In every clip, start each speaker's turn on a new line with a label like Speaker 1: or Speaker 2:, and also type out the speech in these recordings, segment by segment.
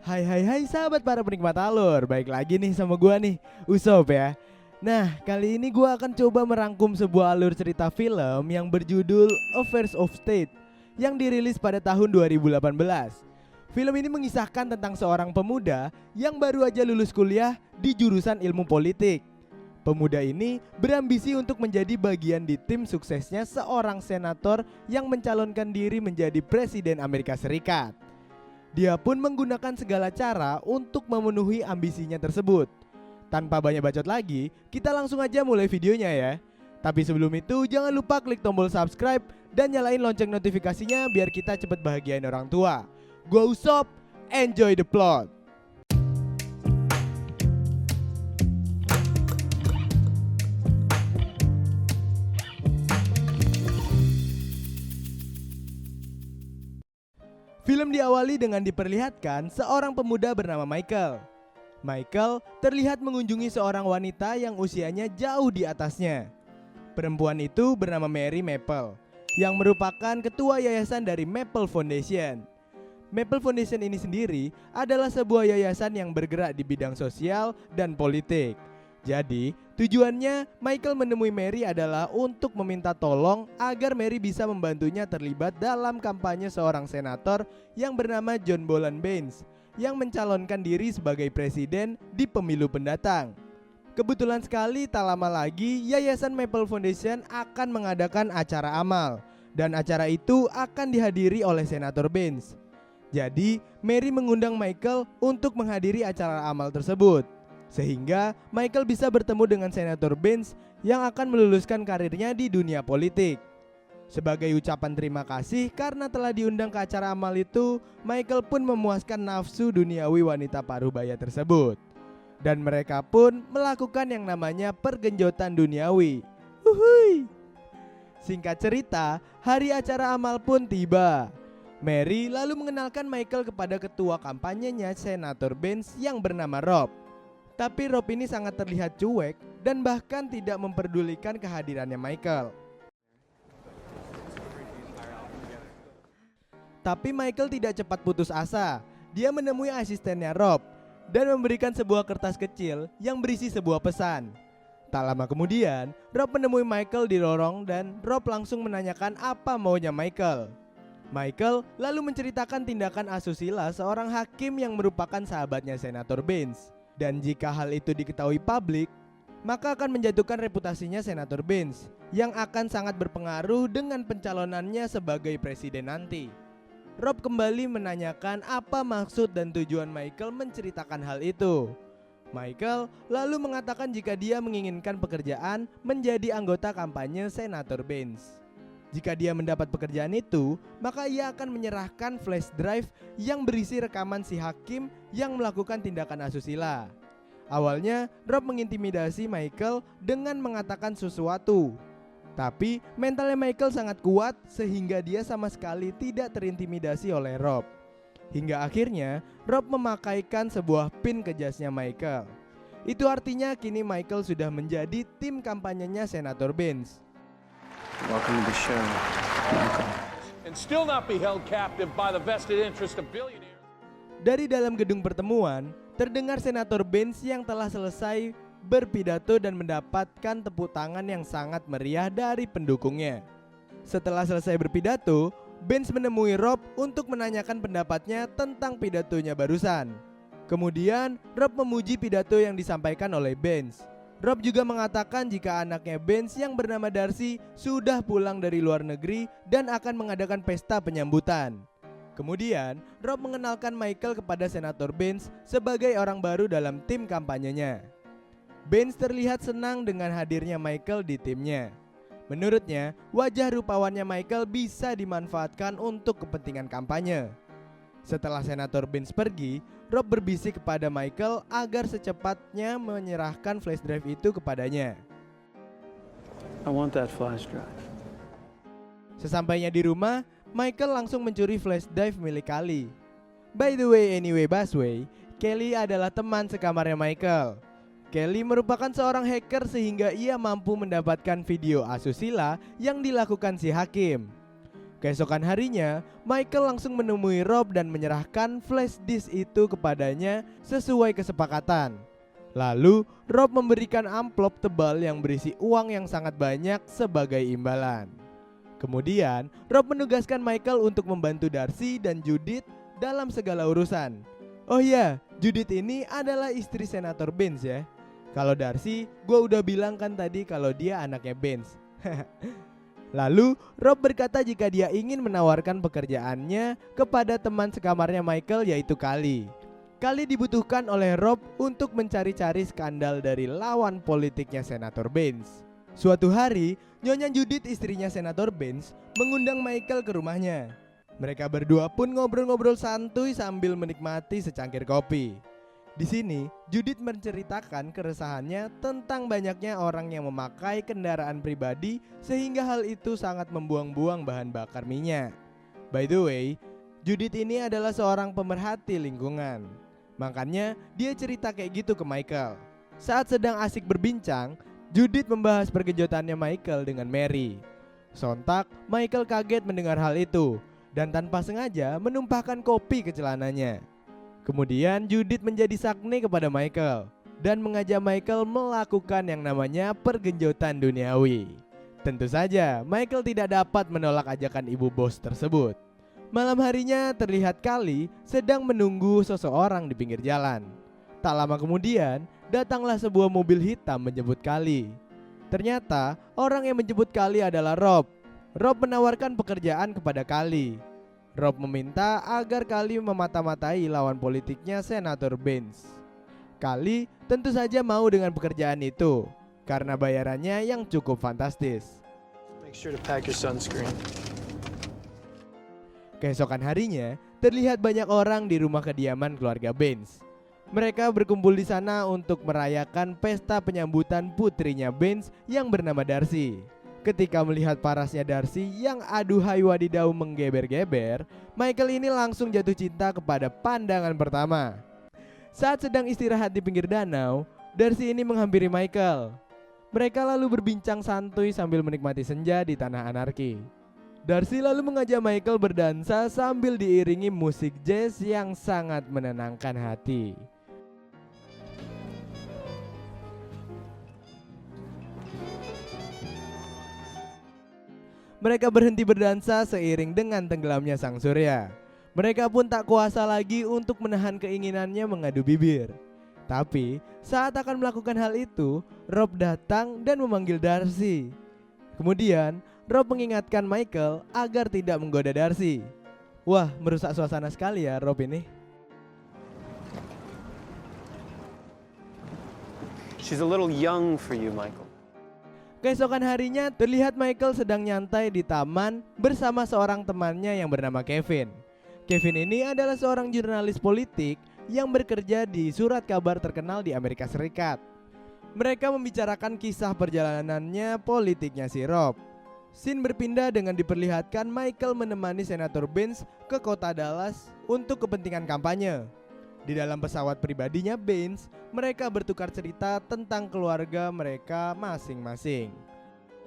Speaker 1: Hai sahabat para penikmat alur. Baik lagi nih sama gua nih, Usop ya. Nah, kali ini gua akan coba merangkum sebuah alur cerita film yang berjudul Affairs of State yang dirilis pada tahun 2018. Film ini mengisahkan tentang seorang pemuda yang baru aja lulus kuliah di jurusan ilmu politik. Pemuda ini berambisi untuk menjadi bagian di tim suksesnya seorang senator yang mencalonkan diri menjadi presiden Amerika Serikat. Dia pun menggunakan segala cara untuk memenuhi ambisinya tersebut. Tanpa banyak bacot lagi, kita langsung aja mulai videonya ya. Tapi sebelum itu jangan lupa klik tombol subscribe dan nyalain lonceng notifikasinya biar kita cepet bahagiain orang tua. Gua Usop, enjoy the plot. Film diawali dengan diperlihatkan seorang pemuda bernama Michael. Michael terlihat mengunjungi seorang wanita yang usianya jauh di atasnya. Perempuan itu bernama Mary Maple, yang merupakan ketua yayasan dari Maple Foundation. Maple Foundation ini sendiri adalah sebuah yayasan yang bergerak di bidang sosial dan politik. Jadi, tujuannya Michael menemui Mary adalah untuk meminta tolong agar Mary bisa membantunya terlibat dalam kampanye seorang senator yang bernama John Boland Baines yang mencalonkan diri sebagai presiden di pemilu pendatang. Kebetulan sekali tak lama lagi Yayasan Maple Foundation akan mengadakan acara amal dan acara itu akan dihadiri oleh Senator Baines. Jadi, Mary mengundang Michael untuk menghadiri acara amal tersebut. Sehingga Michael bisa bertemu dengan Senator Baines yang akan meluluskan karirnya di dunia politik. Sebagai ucapan terima kasih karena telah diundang ke acara amal itu, Michael pun memuaskan nafsu duniawi wanita parubaya tersebut. Dan mereka pun melakukan yang namanya pergenjotan duniawi. Uhuy. Singkat cerita, hari acara amal pun tiba. Mary lalu mengenalkan Michael kepada ketua kampanyenya Senator Baines yang bernama Rob. Tapi Rob ini sangat terlihat cuek dan bahkan tidak memperdulikan kehadirannya Michael. Tapi Michael tidak cepat putus asa. Dia menemui asistennya Rob dan memberikan sebuah kertas kecil yang berisi sebuah pesan. Tak lama kemudian, Rob menemui Michael di lorong dan Rob langsung menanyakan apa maunya Michael. Michael lalu menceritakan tindakan asusila seorang hakim yang merupakan sahabatnya Senator Baines. Dan jika hal itu diketahui publik, maka akan menjatuhkan reputasinya Senator Baines yang akan sangat berpengaruh dengan pencalonannya sebagai presiden nanti. Rob kembali menanyakan apa maksud dan tujuan Michael menceritakan hal itu. Michael lalu mengatakan jika dia menginginkan pekerjaan menjadi anggota kampanye Senator Baines. Jika dia mendapat pekerjaan itu, maka ia akan menyerahkan flash drive yang berisi rekaman si hakim yang melakukan tindakan asusila. Awalnya, Rob mengintimidasi Michael dengan mengatakan sesuatu. Tapi, mentalnya Michael sangat kuat sehingga dia sama sekali tidak terintimidasi oleh Rob. Hingga akhirnya, Rob memakaikan sebuah pin ke jasnya Michael. Itu artinya kini Michael sudah menjadi tim kampanyenya Senator Baines.
Speaker 2: Welcome to the show, Michael.
Speaker 3: And still not be held captive by the vested interest of billionaires.
Speaker 1: Dari dalam gedung pertemuan, terdengar Senator Baines yang telah selesai berpidato dan mendapatkan tepuk tangan yang sangat meriah dari pendukungnya. Setelah selesai berpidato, Baines menemui Rob untuk menanyakan pendapatnya tentang pidatonya barusan. Kemudian, Rob memuji pidato yang disampaikan oleh Baines. Rob juga mengatakan jika anaknya Baines yang bernama Darcy sudah pulang dari luar negeri dan akan mengadakan pesta penyambutan. Kemudian, Rob mengenalkan Michael kepada Senator Baines sebagai orang baru dalam tim kampanyenya. Baines terlihat senang dengan hadirnya Michael di timnya. Menurutnya, wajah rupawannya Michael bisa dimanfaatkan untuk kepentingan kampanye. Setelah Senator Baines pergi, Rob berbisik kepada Michael agar secepatnya menyerahkan flash drive itu kepadanya.
Speaker 2: I want that flash drive.
Speaker 1: Sesampainya di rumah, Michael langsung mencuri flash drive milik Kelly. By the way, anyway, Busway, Kelly adalah teman sekamarnya Michael. Kelly merupakan seorang hacker sehingga ia mampu mendapatkan video asusila yang dilakukan si hakim. Keesokan harinya, Michael langsung menemui Rob dan menyerahkan flash disk itu kepadanya sesuai kesepakatan. Lalu, Rob memberikan amplop tebal yang berisi uang yang sangat banyak sebagai imbalan. Kemudian, Rob menugaskan Michael untuk membantu Darcy dan Judith dalam segala urusan. Oh iya, Judith ini adalah istri Senator Baines ya. Kalau Darcy, gue udah bilang kan tadi kalau dia anaknya Baines. Lalu, Rob berkata jika dia ingin menawarkan pekerjaannya kepada teman sekamarnya Michael yaitu Kali. Kali dibutuhkan oleh Rob untuk mencari-cari skandal dari lawan politiknya Senator Baines. Suatu hari, Nyonya Judith istrinya Senator Baines mengundang Michael ke rumahnya. Mereka berdua pun ngobrol-ngobrol santuy sambil menikmati secangkir kopi. Di sini, Judith menceritakan keresahannya tentang banyaknya orang yang memakai kendaraan pribadi sehingga hal itu sangat membuang-buang bahan bakar minyak. By the way, Judith ini adalah seorang pemerhati lingkungan. Makanya dia cerita kayak gitu ke Michael. Saat sedang asik berbincang, Judith membahas pergejotannya Michael dengan Mary. Sontak, Michael kaget mendengar hal itu dan tanpa sengaja menumpahkan kopi ke celananya. Kemudian Judith menjadi sakni kepada Michael dan mengajak Michael melakukan yang namanya pergenjotan duniawi. Tentu saja Michael tidak dapat menolak ajakan ibu bos tersebut. Malam harinya terlihat Kali sedang menunggu seseorang di pinggir jalan. Tak lama kemudian datanglah sebuah mobil hitam menjemput Kali. Ternyata orang yang menjemput Kali adalah Rob. Rob menawarkan pekerjaan kepada Kali. Rob meminta agar Kali memata-matai lawan politiknya Senator Baines. Kali tentu saja mau dengan pekerjaan itu karena bayarannya yang cukup fantastis.
Speaker 2: Make sure to pack your sunscreen.
Speaker 1: Keesokan harinya, terlihat banyak orang di rumah kediaman keluarga Baines. Mereka berkumpul di sana untuk merayakan pesta penyambutan putrinya Baines yang bernama Darcy. Ketika melihat parasnya Darcy yang aduhai wadidau menggeber-geber, Michael ini langsung jatuh cinta kepada pandangan pertama. Saat sedang istirahat di pinggir danau, Darcy ini menghampiri Michael. Mereka lalu berbincang santuy sambil menikmati senja di tanah anarki. Darcy lalu mengajak Michael berdansa sambil diiringi musik jazz yang sangat menenangkan hati. Mereka berhenti berdansa seiring dengan tenggelamnya sang surya. Mereka pun tak kuasa lagi untuk menahan keinginannya mengadu bibir. Tapi saat akan melakukan hal itu, Rob datang dan memanggil Darcy. Kemudian Rob mengingatkan Michael agar tidak menggoda Darcy. Wah, merusak suasana sekali ya Rob ini.
Speaker 2: She's a little young for you, Michael.
Speaker 1: Keesokan harinya terlihat Michael sedang nyantai di taman bersama seorang temannya yang bernama Kevin. Kevin ini adalah seorang jurnalis politik yang bekerja di surat kabar terkenal di Amerika Serikat. Mereka membicarakan kisah perjalanannya politiknya si Rob. Scene berpindah dengan diperlihatkan Michael menemani Senator Baines ke kota Dallas untuk kepentingan kampanye. Di dalam pesawat pribadinya Baines, mereka bertukar cerita tentang keluarga mereka masing-masing.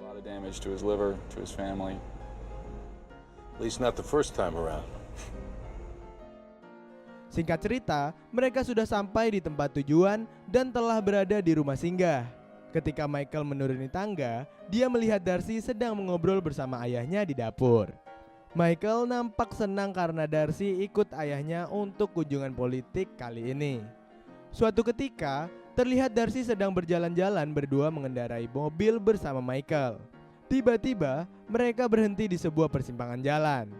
Speaker 4: A lot of damage to his liver, to his family.
Speaker 3: At least not the first time around.
Speaker 1: Singkat cerita, mereka sudah sampai di tempat tujuan dan telah berada di rumah singgah. Ketika Michael menuruni tangga, dia melihat Darcy sedang mengobrol bersama ayahnya di dapur. Michael nampak senang karena Darcy ikut ayahnya untuk kunjungan politik kali ini. Suatu ketika, terlihat Darcy sedang berjalan-jalan berdua mengendarai mobil bersama Michael. Tiba-tiba, mereka berhenti di sebuah persimpangan jalan.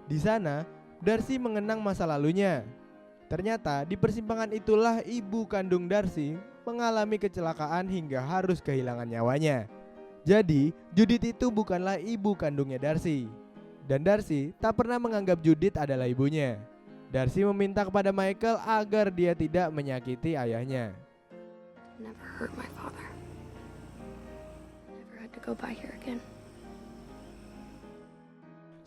Speaker 1: Di sana, Darcy mengenang masa lalunya. Ternyata di persimpangan itulah ibu kandung Darcy mengalami kecelakaan hingga harus kehilangan nyawanya. Jadi, Judith itu bukanlah ibu kandungnya Darcy. Dan Darcy tak pernah menganggap Judith adalah ibunya. Darcy meminta kepada Michael agar dia tidak menyakiti ayahnya.
Speaker 5: Never hurt my father. Never had to go by here again.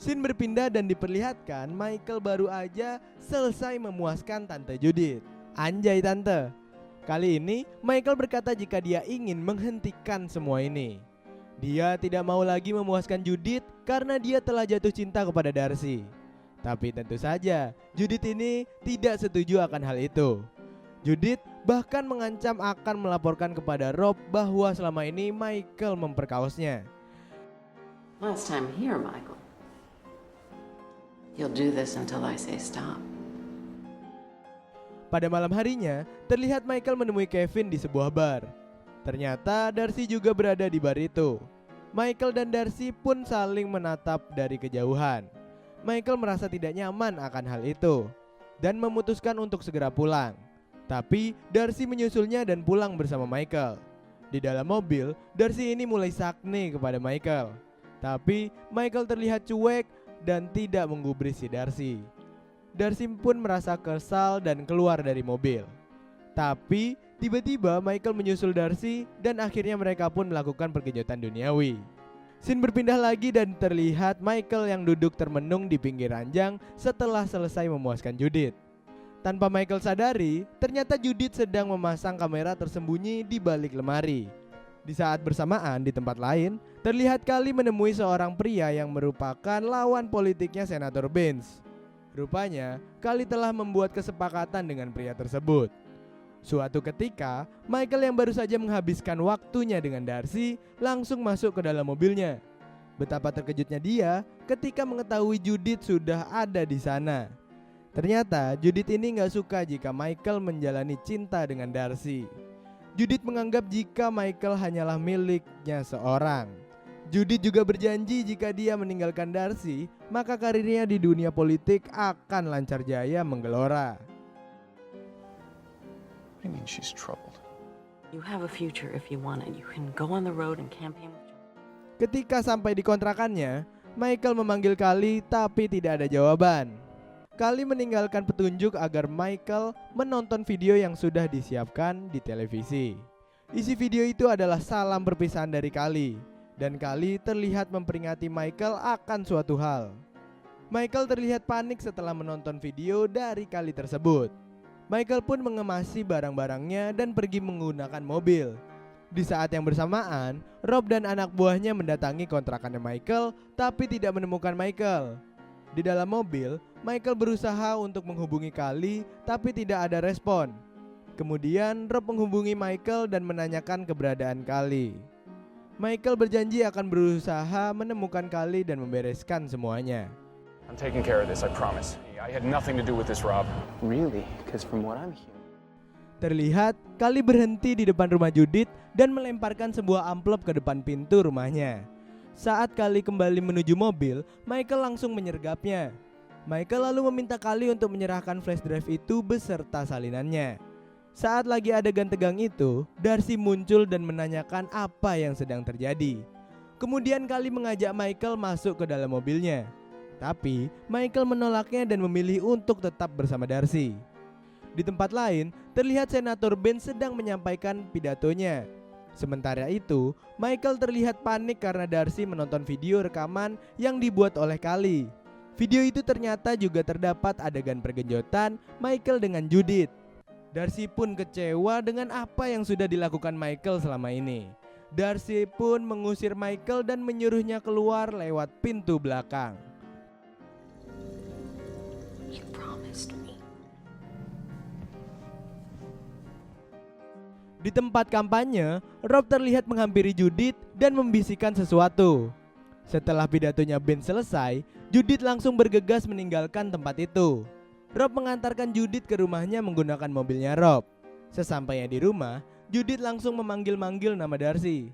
Speaker 1: Scene berpindah dan diperlihatkan Michael baru aja selesai memuaskan Tante Judith. Anjay Tante. Kali ini Michael berkata jika dia ingin menghentikan semua ini. Dia tidak mau lagi memuaskan Judith karena dia telah jatuh cinta kepada Darcy. Tapi tentu saja Judith ini tidak setuju akan hal itu. Judith bahkan mengancam akan melaporkan kepada Rob bahwa selama ini Michael memperkaosnya.
Speaker 6: Last time here, Michael. You'll do this until I say stop.
Speaker 1: Pada malam harinya, terlihat Michael menemui Kevin di sebuah bar. Ternyata Darcy juga berada di bar itu. Michael dan Darcy pun saling menatap dari kejauhan. Michael merasa tidak nyaman akan hal itu dan memutuskan untuk segera pulang. Tapi Darcy menyusulnya dan pulang bersama Michael. Di dalam mobil, Darcy ini mulai sakne kepada Michael. Tapi Michael terlihat cuek dan tidak menggubris si Darcy. Darcy pun merasa kesal dan keluar dari mobil. Tapi tiba-tiba Michael menyusul Darcy dan akhirnya mereka pun melakukan perkejutan duniawi. Scene berpindah lagi dan terlihat Michael yang duduk termenung di pinggir ranjang setelah selesai memuaskan Judith. Tanpa Michael sadari, ternyata Judith sedang memasang kamera tersembunyi di balik lemari. Di saat bersamaan di tempat lain, terlihat Kali menemui seorang pria yang merupakan lawan politiknya Senator Benz. Rupanya, Kali telah membuat kesepakatan dengan pria tersebut. Suatu ketika, Michael yang baru saja menghabiskan waktunya dengan Darcy langsung masuk ke dalam mobilnya. Betapa terkejutnya dia ketika mengetahui Judith sudah ada di sana. Ternyata Judith ini gak suka jika Michael menjalani cinta dengan Darcy. Judith menganggap jika Michael hanyalah miliknya seorang. Judith juga berjanji jika dia meninggalkan Darcy, maka karirnya di dunia politik akan lancar jaya menggelora.
Speaker 4: What do you mean she's troubled?
Speaker 6: You have a future if you want it. You can go on the road and campaign with John.
Speaker 1: Ketika sampai di kontrakannya, Michael memanggil Kali tapi tidak ada jawaban. Kali meninggalkan petunjuk agar Michael menonton video yang sudah disiapkan di televisi. Isi video itu adalah salam perpisahan dari Kali, dan Kali terlihat memperingati Michael akan suatu hal. Michael terlihat panik setelah menonton video dari Kali tersebut. Michael pun mengemasi barang-barangnya dan pergi menggunakan mobil. Di saat yang bersamaan, Rob dan anak buahnya mendatangi kontrakannya Michael tapi tidak menemukan Michael. Di dalam mobil, Michael berusaha untuk menghubungi Kali tapi tidak ada respon. Kemudian Rob menghubungi Michael dan menanyakan keberadaan Kali. Michael berjanji akan berusaha menemukan Kali dan membereskan semuanya.
Speaker 4: I'm taking care of this, I promise. I had nothing to do with this, Rob.
Speaker 2: Really? Because from what I'm hearing...
Speaker 1: Terlihat Kali berhenti di depan rumah Judith dan melemparkan sebuah amplop ke depan pintu rumahnya. Saat Kali kembali menuju mobil, Michael langsung menyergapnya. Michael lalu meminta Kali untuk menyerahkan flash drive itu beserta salinannya. Saat lagi adegan tegang itu, Darcy muncul dan menanyakan apa yang sedang terjadi. Kemudian Kali mengajak Michael masuk ke dalam mobilnya. Tapi Michael menolaknya dan memilih untuk tetap bersama Darcy. Di tempat lain, terlihat Senator Benz sedang menyampaikan pidatonya. Sementara itu, Michael terlihat panik karena Darcy menonton video rekaman yang dibuat oleh Kali. Video itu ternyata juga terdapat adegan pergenjotan Michael dengan Judith. Darcy pun kecewa dengan apa yang sudah dilakukan Michael selama ini. Darcy pun mengusir Michael dan menyuruhnya keluar lewat pintu belakang.
Speaker 5: You promised me.
Speaker 1: Di tempat kampanye, Rob terlihat menghampiri Judith dan membisikkan sesuatu. Setelah pidatonya Ben selesai, Judith langsung bergegas meninggalkan tempat itu. Rob mengantarkan Judith ke rumahnya menggunakan mobilnya Rob. Sesampainya di rumah, Judith langsung memanggil-manggil nama Darcy.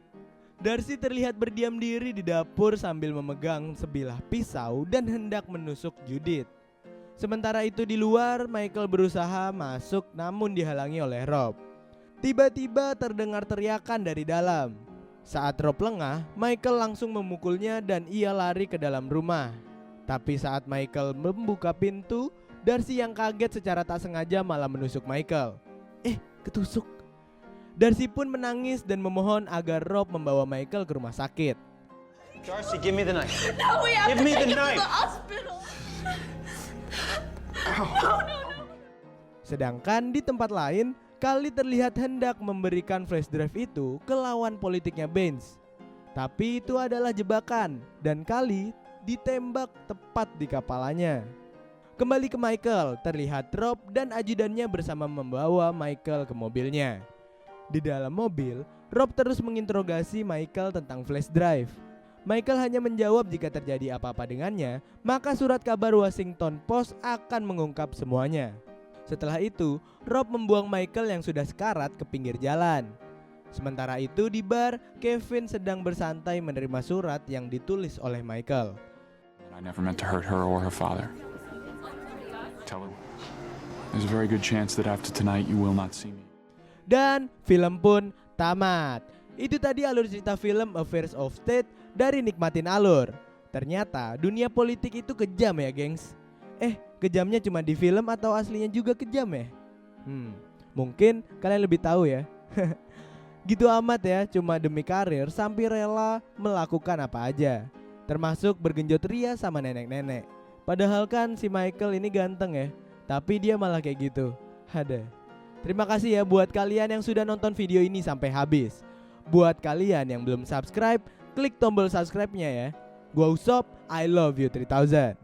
Speaker 1: Darcy terlihat berdiam diri di dapur sambil memegang sebilah pisau dan hendak menusuk Judith. Sementara itu di luar, Michael berusaha masuk namun dihalangi oleh Rob. Tiba-tiba terdengar teriakan dari dalam. Saat Rob lengah, Michael langsung memukulnya dan ia lari ke dalam rumah. Tapi saat Michael membuka pintu, Darcy yang kaget secara tak sengaja malah menusuk Michael. Ketusuk. Darcy pun menangis dan memohon agar Rob membawa Michael ke rumah sakit.
Speaker 2: Darcy, give me the knife.
Speaker 5: No, we have
Speaker 2: Give
Speaker 5: to
Speaker 2: me the
Speaker 5: take him
Speaker 2: knife.
Speaker 5: to the hospital.
Speaker 1: Sedangkan di tempat lain, Kali terlihat hendak memberikan flash drive itu ke lawan politiknya Benz. Tapi itu adalah jebakan dan Kali ditembak tepat di kepalanya. Kembali ke Michael, terlihat Rob dan ajudannya bersama membawa Michael ke mobilnya. Di dalam mobil, Rob terus menginterogasi Michael tentang flash drive. Michael hanya menjawab jika terjadi apa-apa dengannya, maka surat kabar Washington Post akan mengungkap semuanya. Setelah itu, Rob membuang Michael yang sudah sekarat ke pinggir jalan. Sementara itu di bar, Kevin sedang bersantai menerima surat yang ditulis oleh Michael.
Speaker 4: I never meant to hurt her or her father. Tell her there's a very good chance that after tonight you will not see me.
Speaker 1: Dan film pun tamat. Itu tadi alur cerita film Affairs of State dari Nikmatin Alur. Ternyata dunia politik itu kejam ya gengs. Kejamnya cuma di film atau aslinya juga kejam ya? Mungkin kalian lebih tahu ya. Gitu amat ya, cuma demi karir sampai rela melakukan apa aja, termasuk bergenjot ria sama nenek-nenek. Padahal kan si Michael ini ganteng ya, tapi dia malah kayak gitu. Ada. Terima kasih ya buat kalian yang sudah nonton video ini sampai habis. Buat kalian yang belum subscribe, klik tombol subscribe-nya ya. Gua Usop, I love you 3000.